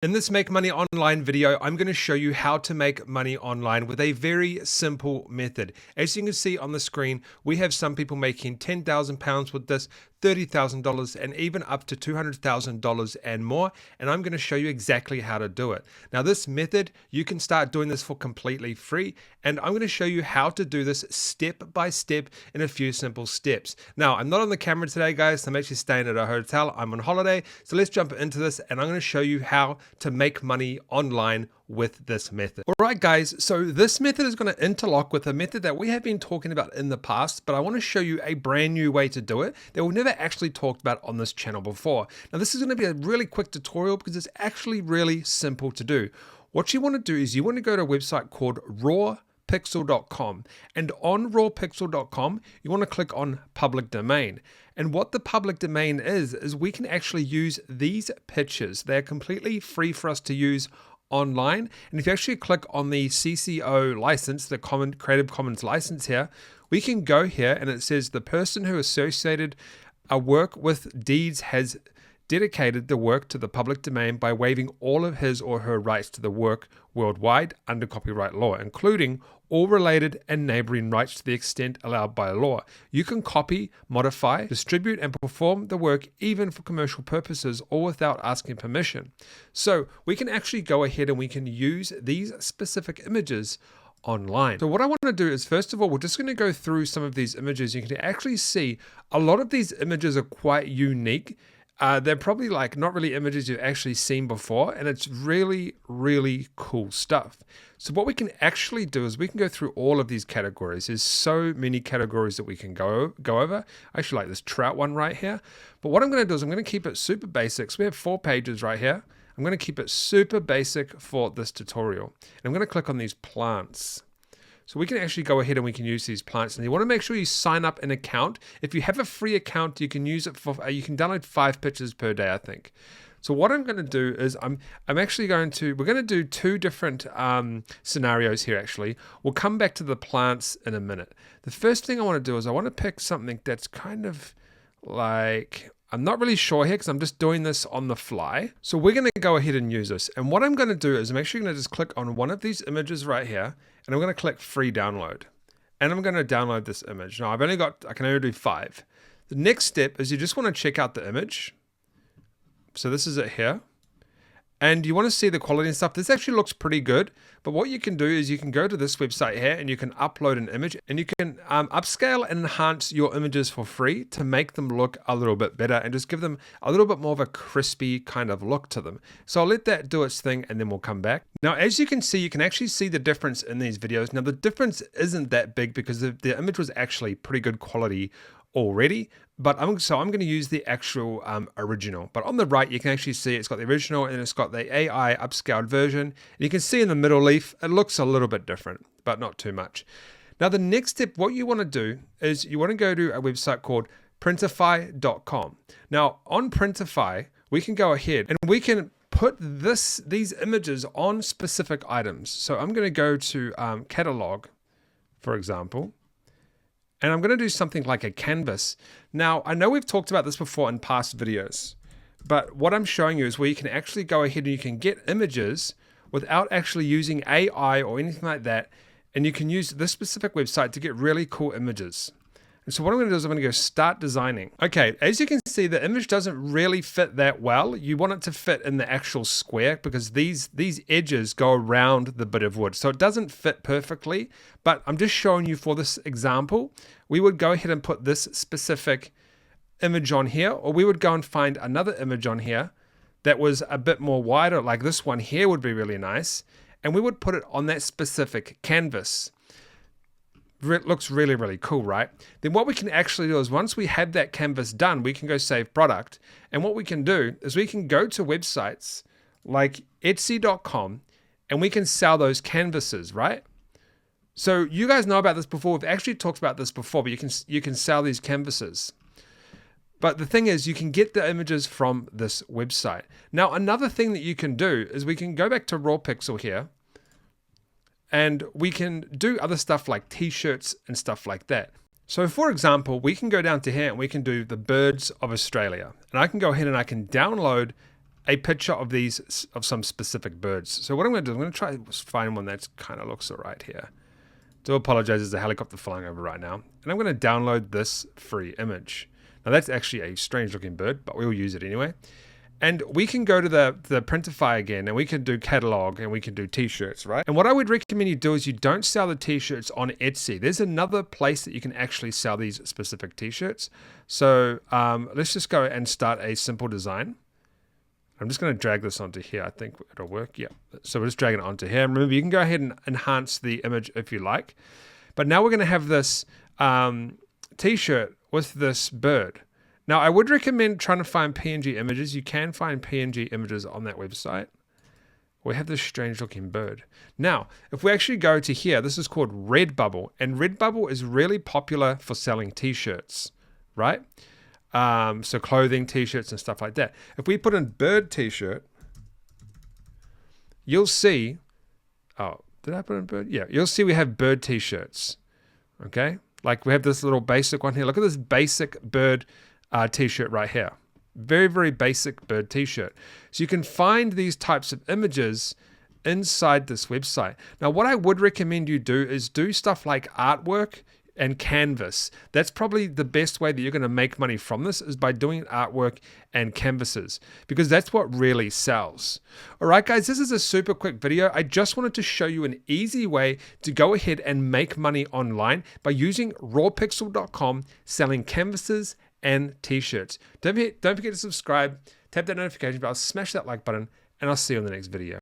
In this Make Money Online video, I'm going to show you how to make money online with a very simple method. As you can see on the screen, we have some people making £10,000 with this, $30,000 and even up to $200,000 and more. And I'm going to show you exactly how to do it. Now this method, you can start doing this for completely free. And I'm going to show you how to do this step by step in a few simple steps. Now I'm not on the camera today, guys. I'm actually staying at a hotel. I'm on holiday. So let's jump into this and I'm going to show you how to make money online with this method. All right, guys, so this method is going to interlock with a method that we have been talking about in the past, but I want to show you a brand new way to do it that we've never actually talked about on this channel before. Now, this is going to be a really quick tutorial because it's actually really simple to do. What you want to do is you want to go to a website called rawpixel.com, and on rawpixel.com you want to click on public domain. And what the public domain is we can actually use these pictures. They're completely free for us to use online. And if you actually click on the CC0 license, the Creative Commons license here, we can go here and it says the person who associated a work with deeds has dedicated the work to the public domain by waiving all of his or her rights to the work worldwide under copyright law, including all related and neighboring rights to the extent allowed by law. You can copy, modify, distribute, and perform the work even for commercial purposes or without asking permission. So we can actually go ahead and we can use these specific images online. So what I want to do is, first of all, we're just going to go through some of these images. You can actually see a lot of these images are quite unique. They're probably like not really images you've actually seen before, and it's really, really cool stuff. So what we can actually do is we can go through all of these categories. There's so many categories that we can go over. I actually like this trout one right here. But what I'm going to do is I'm going to keep it super basic. So we have 4 pages right here. I'm going to keep it super basic for this tutorial. And I'm going to click on these plants. So we can actually go ahead and we can use these plants, and you want to make sure you sign up an account. If you have a free account, you can use it for, you can download 5 pictures per day, I think. So what I'm going to do is we're going to do 2 different scenarios here actually. We'll come back to the plants in a minute. The first thing I want to do is I want to pick something that's kind of like, I'm not really sure here because I'm just doing this on the fly. So we're going to go ahead and use this. And what I'm going to do is I'm actually going to just click on one of these images right here, and I'm going to click free download. And I'm going to download this image. Now I can only do 5. The next step is you just want to check out the image. So this is it here. And you want to see the quality and stuff. This actually looks pretty good. But what you can do is you can go to this website here and you can upload an image, and you can upscale and enhance your images for free to make them look a little bit better and just give them a little bit more of a crispy kind of look to them. So I'll let that do its thing and then we'll come back. Now, as you can see, you can actually see the difference in these videos. Now the difference isn't that big because the image was actually pretty good quality already, but I'm going to use the actual original. But on the right, you can actually see it's got the original and it's got the AI upscaled version. And you can see in the middle leaf, it looks a little bit different, but not too much. Now, the next step, what you want to do is you want to go to a website called printify.com. Now, on Printify, we can go ahead and we can put these images on specific items. So I'm going to go to catalog, for example. And I'm going to do something like a canvas. Now, I know we've talked about this before in past videos, but what I'm showing you is where you can actually go ahead and you can get images without actually using AI or anything like that. And you can use this specific website to get really cool images. And so what I'm going to do is I'm going to go start designing. Okay, as you can see, the image doesn't really fit that well. You want it to fit in the actual square because these edges go around the bit of wood. So it doesn't fit perfectly, but I'm just showing you for this example, we would go ahead and put this specific image on here, or we would go and find another image on here that was a bit more wider, like this one here would be really nice. And we would put it on that specific canvas. It looks really, really cool, right? Then what we can actually do is once we have that canvas done, we can go save product. And what we can do is we can go to websites like Etsy.com and we can sell those canvases, right? So you guys know about this before. We've actually talked about this before, but you can sell these canvases. But the thing is, you can get the images from this website. Now, another thing that you can do is we can go back to RawPixel here. And we can do other stuff like t-shirts and stuff like that. So for example, we can go down to here and we can do the birds of Australia. And I can go ahead and I can download a picture of of some specific birds. So what I'm going to do, I'm going to try to find one that kind of looks all right here. Do apologize, there's a helicopter flying over right now. And I'm going to download this free image. Now that's actually a strange looking bird, but we'll use it anyway. And we can go to the Printify again, and we can do catalog, and we can do t-shirts, right? And what I would recommend you do is you don't sell the t-shirts on Etsy. There's another place that you can actually sell these specific t-shirts. So let's just go and start a simple design. I'm just going to drag this onto here. I think it'll work. Yeah. So we're just dragging it onto here. And remember, you can go ahead and enhance the image if you like. But now we're going to have this t-shirt with this bird. Now, I would recommend trying to find PNG images. You can find PNG images on that website. We have this strange looking bird. Now, if we actually go to here, this is called Redbubble. And Redbubble is really popular for selling t-shirts, right? So clothing, t-shirts, and stuff like that. If we put in bird t-shirt, you'll see, oh, did I put in bird? Yeah, you'll see we have bird t-shirts, okay? Like we have this little basic one here. Look at this basic bird t-shirt right here. Very, very basic bird t-shirt. So you can find these types of images inside this website. Now, what I would recommend you do is do stuff like artwork and canvas. That's probably the best way that you're going to make money from this, is by doing artwork and canvases, because that's what really sells. All right, guys, this is a super quick video. I just wanted to show you an easy way to go ahead and make money online by using rawpixel.com, selling canvases and t-shirts. Don't forget to subscribe, tap that notification bell, smash that like button, and I'll see you in the next video.